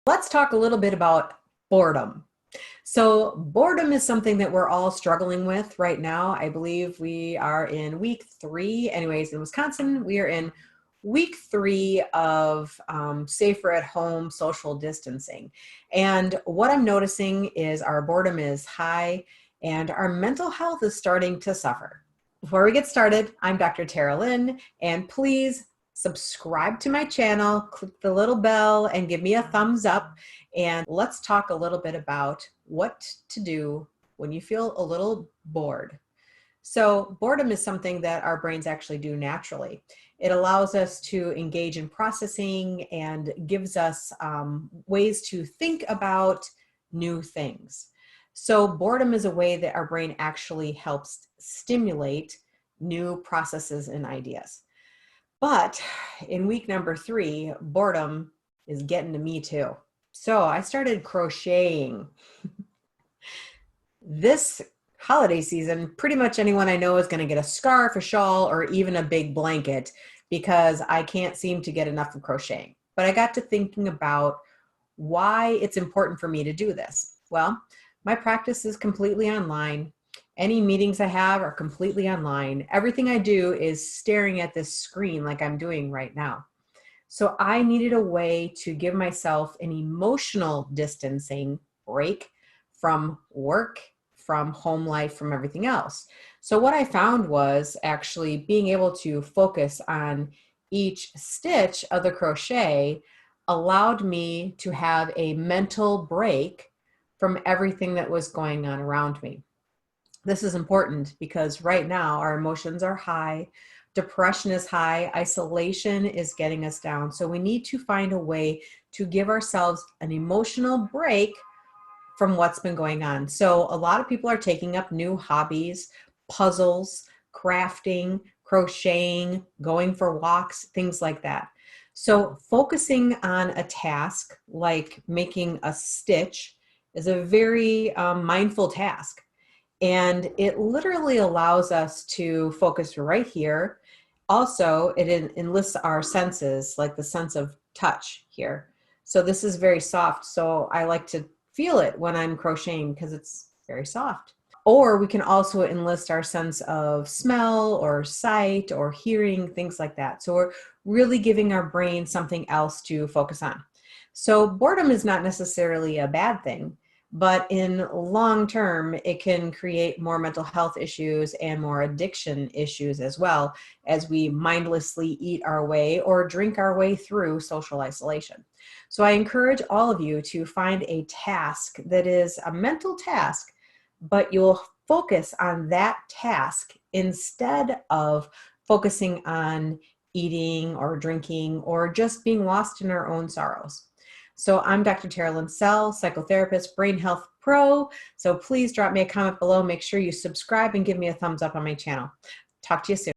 Let's talk a little bit about boredom. So boredom is something that we're all struggling with right now. I believe we are in week 3. Anyways, in Wisconsin, we are in week 3 of safer at home social distancing. And what I'm noticing is our boredom is high and our mental health is starting to suffer. Before we get started, I'm Dr. Teralyn, and please subscribe to my channel, click the little bell, and give me a thumbs up. And let's talk a little bit about what to do when you feel a little bored. So boredom is something that our brains actually do naturally. It allows us to engage in processing and gives us ways to think about new things. So boredom is a way that our brain actually helps stimulate new processes and ideas. But in week number 3, boredom is getting to me too. So I started crocheting. This holiday season, pretty much anyone I know is going to get a scarf, a shawl, or even a big blanket because I can't seem to get enough of crocheting. But I got to thinking about why it's important for me to do this. Well, my practice is completely online. Any meetings I have are completely online. Everything I do is staring at this screen like I'm doing right now. So I needed a way to give myself an emotional distancing break from work, from home life, from everything else. So what I found was actually being able to focus on each stitch of the crochet allowed me to have a mental break from everything that was going on around me. This is important because right now our emotions are high, depression is high, isolation is getting us down. So we need to find a way to give ourselves an emotional break from what's been going on. So a lot of people are taking up new hobbies, puzzles, crafting, crocheting, going for walks, things like that. So focusing on a task like making a stitch is a very mindful task. And it literally allows us to focus right here. Also, it enlists our senses, like the sense of touch here. So this is very soft. So I like to feel it when I'm crocheting because it's very soft. Or we can also enlist our sense of smell or sight or hearing, things like that. So we're really giving our brain something else to focus on. So boredom is not necessarily a bad thing, but in long term, it can create more mental health issues and more addiction issues as well as we mindlessly eat our way or drink our way through social isolation. So I encourage all of you to find a task that is a mental task, but you'll focus on that task instead of focusing on eating or drinking or just being lost in our own sorrows. So I'm Dr. Teralyn, psychotherapist, brain health pro. So please drop me a comment below. Make sure you subscribe and give me a thumbs up on my channel. Talk to you soon.